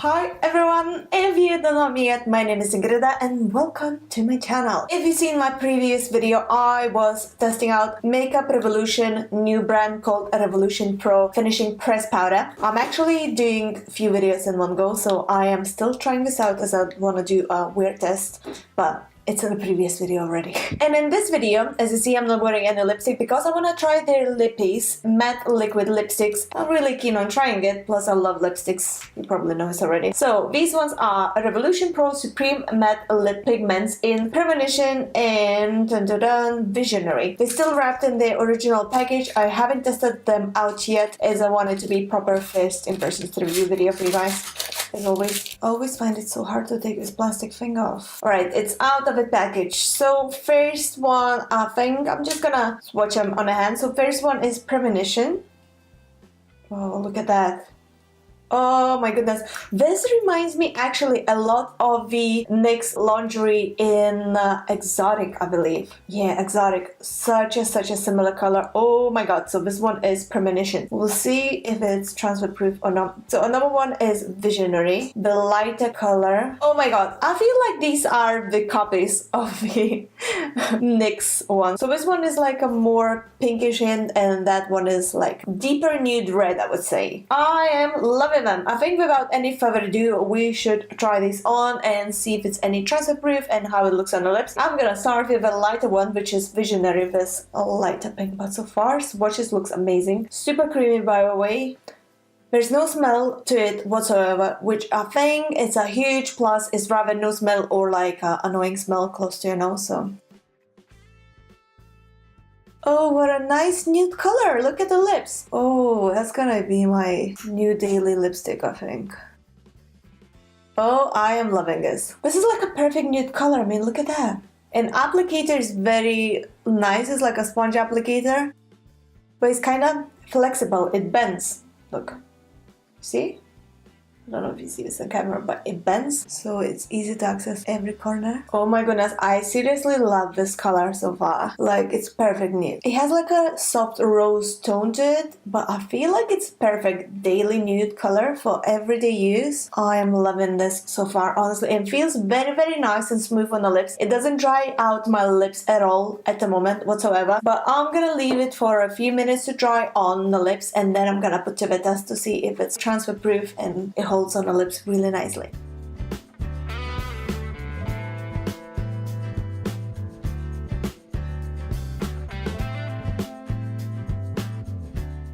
Hi everyone, if you don't know me yet, my name is Ingrida and welcome to my channel. If you've seen my previous video, I was testing out Makeup Revolution new brand called Revolution Pro Finishing Press Powder. I'm actually doing a few videos in one go, so I am still trying this out as I want to do a weird test, but it's in the previous video already. And in this video, as you see, I'm not wearing any lipstick because I want to try their Lippies matte liquid lipsticks. I'm really keen on trying it, plus I love lipsticks. You probably know this already. So these ones are Revolution Pro Supreme Matte Lip Pigments in Premonition and Visionary. They're still wrapped in their original package. I haven't tested them out yet as I wanted to be proper first impressions review video for you guys. As always, I always find it so hard to take this plastic thing off. Alright, it's out of the package. So first one, I think I'm just gonna swatch them on a hand. So first one is Premonition. Oh, look at that. Oh my goodness. This reminds me actually a lot of the NYX lingerie in Exotic, I believe. Yeah, Exotic. Such a similar color. Oh my god. So this one is Premonition. We'll see if it's transfer proof or not. So another one is Visionary. The lighter color. Oh my god. I feel like these are the copies of the NYX one. So this one is like a more pinkish hint and that one is like deeper nude red, I would say. I am loving them. I think without any further ado, we should try these on and see if it's any transfer proof and how it looks on the lips. I'm gonna start with a lighter one, which is Visionary, this lighter pink, but so far swatches looks amazing. Super creamy, by the way. There's no smell to it whatsoever, which I think is a huge plus. It's rather no smell or like an annoying smell close to your nose. So. Oh, what a nice nude color. Look at the lips. Oh, that's gonna be my new daily lipstick, I think. Oh, I am loving this. This is like a perfect nude color. I mean, look at that. And applicator is very nice. It's like a sponge applicator. But it's kind of flexible. It bends. Look. See? I don't know if you see this on camera, but it bends, so it's easy to access every corner. Oh my goodness, I seriously love this color so far. Like, it's perfect nude. It has like a soft rose tone to it, but I feel like it's perfect daily nude color for everyday use. I am loving this so far, honestly. It feels very nice and smooth on the lips. It doesn't dry out my lips at all at the moment whatsoever, but I'm gonna leave it for a few minutes to dry on the lips, and then I'm gonna put to the test to see if it's transfer proof and it holds on the lips really nicely.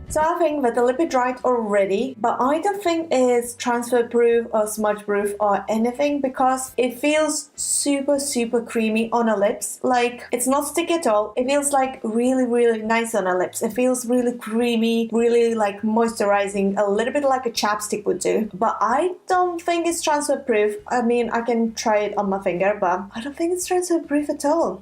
So I think that the lip is dried already, but I don't think it's transfer proof or smudge proof or anything because it feels super creamy on the lips. Like, it's not sticky at all. It feels like really nice on the lips. It feels really creamy, really like moisturizing, a little bit like a chapstick would do. But I don't think it's transfer proof. I mean, I can try it on my finger, but I don't think it's transfer proof at all.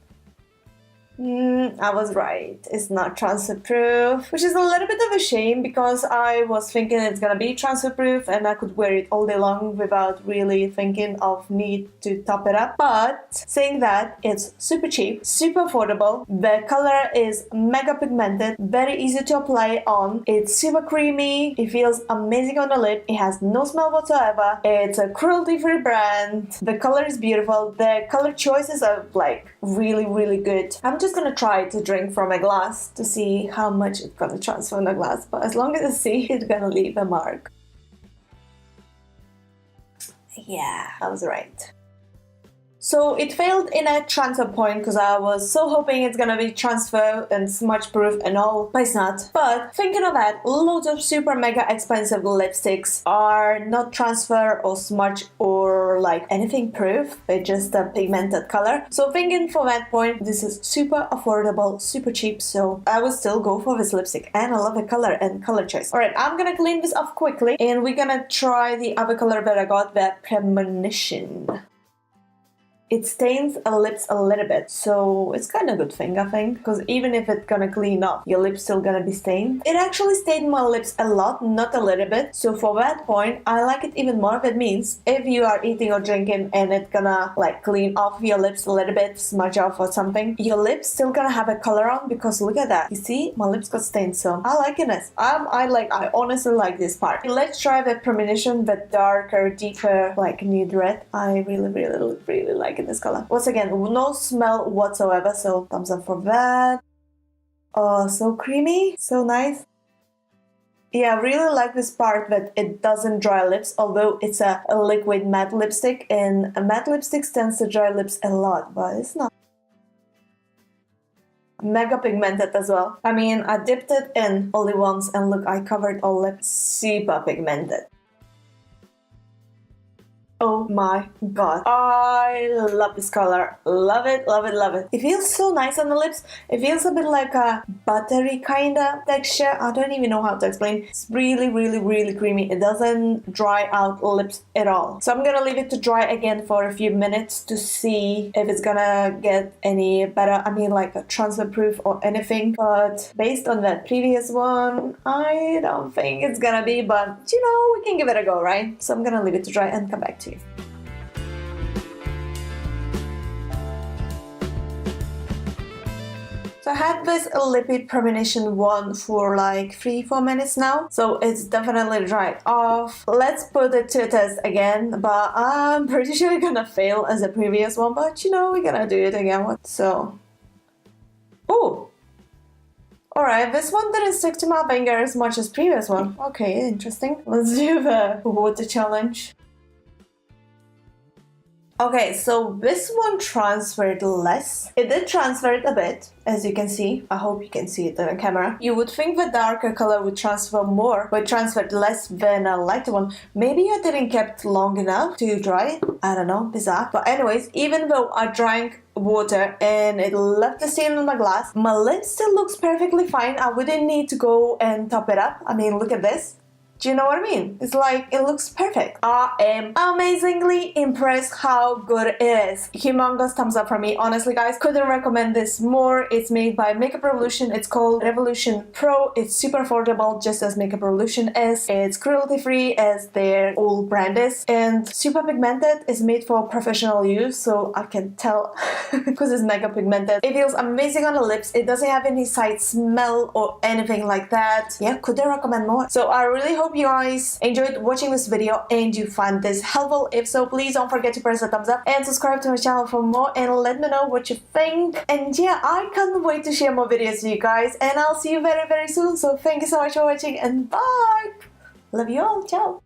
I was right. It's not transfer proof, which is a little bit of a shame because I was thinking it's gonna be transfer proof and I could wear it all day long without really thinking of need to top it up. But saying that, it's super cheap, super affordable. The color is mega pigmented, very easy to apply on. It's super creamy. It feels amazing on the lip. It has no smell whatsoever. It's a cruelty-free brand. The color is beautiful. The color choices are like really good. I'm just gonna try to drink from a glass to see how much it's gonna transfer in the glass, but as long as I see it's gonna leave a mark. Yeah, I was right. So it failed in a transfer point because I was so hoping it's gonna be transfer and smudge proof and all, but it's not. But thinking of that, loads of super mega expensive lipsticks are not transfer or smudge or like anything proof. They're just a pigmented color. So thinking for that point, this is super affordable, super cheap, so I would still go for this lipstick. And I love the color and color choice. Alright, I'm gonna clean this off quickly and we're gonna try the other color that I got, the Premonition. it stains a lips a little bit, so it's kind of a good thing, I think, because even if it's gonna clean up, your lips still gonna be stained. It actually stained my lips a lot, not a little bit, so for that point, I like it even more. That means if you are eating or drinking and it's gonna like clean off your lips a little bit, smudge off or something, your lips still gonna have a color on, because look at that. You see, my lips got stained, so I like it. I honestly like this part. Let's try the Premonition, the darker, deeper, like nude red. I really like it, this color. Once again, no smell whatsoever, so thumbs up for that. Oh, so creamy, so nice. Yeah, I really like this part that it doesn't dry lips, although it's a liquid matte lipstick, and a matte lipstick tends to dry lips a lot, but it's not. Mega pigmented as well. I mean, I dipped it in only once and look, I covered all lips. Super pigmented. Oh my god. I love this color. Love it, love it, love it. It feels so nice on the lips. It feels a bit like a buttery kind of texture. I don't even know how to explain. It's really creamy. It doesn't dry out lips at all. So I'm gonna leave it to dry again for a few minutes to see if it's gonna get any better. I mean, like a transfer proof or anything. But based on that previous one, I don't think it's gonna be, but you know, we can give it a go, right? So I'm gonna leave it to dry and come back to you. So I had this lippy Premonition one for like 3-4 minutes now, so it's definitely dried off. Let's put it to a test again, but I'm pretty sure it's gonna fail as the previous one, but you know, we're gonna do it again. So, oh, alright, this one didn't stick to my finger as much as previous one. Okay, interesting. Let's do the water challenge. Okay, so this one transferred less. It did transfer it a bit, as you can see. I hope you can see it on the camera. You would think the darker color would transfer more, but it transferred less than a lighter one. Maybe I didn't keep long enough to dry it. I don't know, bizarre. But anyways, even though I drank water and it left the stain on my glass, my lip still looks perfectly fine. I wouldn't need to go and top it up. I mean, look at this. Do you know what I mean? It's like, it looks perfect. I am amazingly impressed how good it is. Humongous thumbs up from me. Honestly, guys, couldn't recommend this more. It's made by Makeup Revolution. It's called Revolution Pro. It's super affordable, just as Makeup Revolution is. It's cruelty-free, as their old brand is. And super pigmented. It's made for professional use, so I can tell because it's mega pigmented. It feels amazing on the lips. It doesn't have any side smell or anything like that. Yeah, couldn't recommend more. So I really hope you guys enjoyed watching this video and you find this helpful. If so, please don't forget to press the thumbs up and subscribe to my channel for more, and let me know what you think. And yeah, I can't wait to share more videos with you guys, and I'll see you very soon. So thank you so much for watching, and bye. Love you all. Ciao.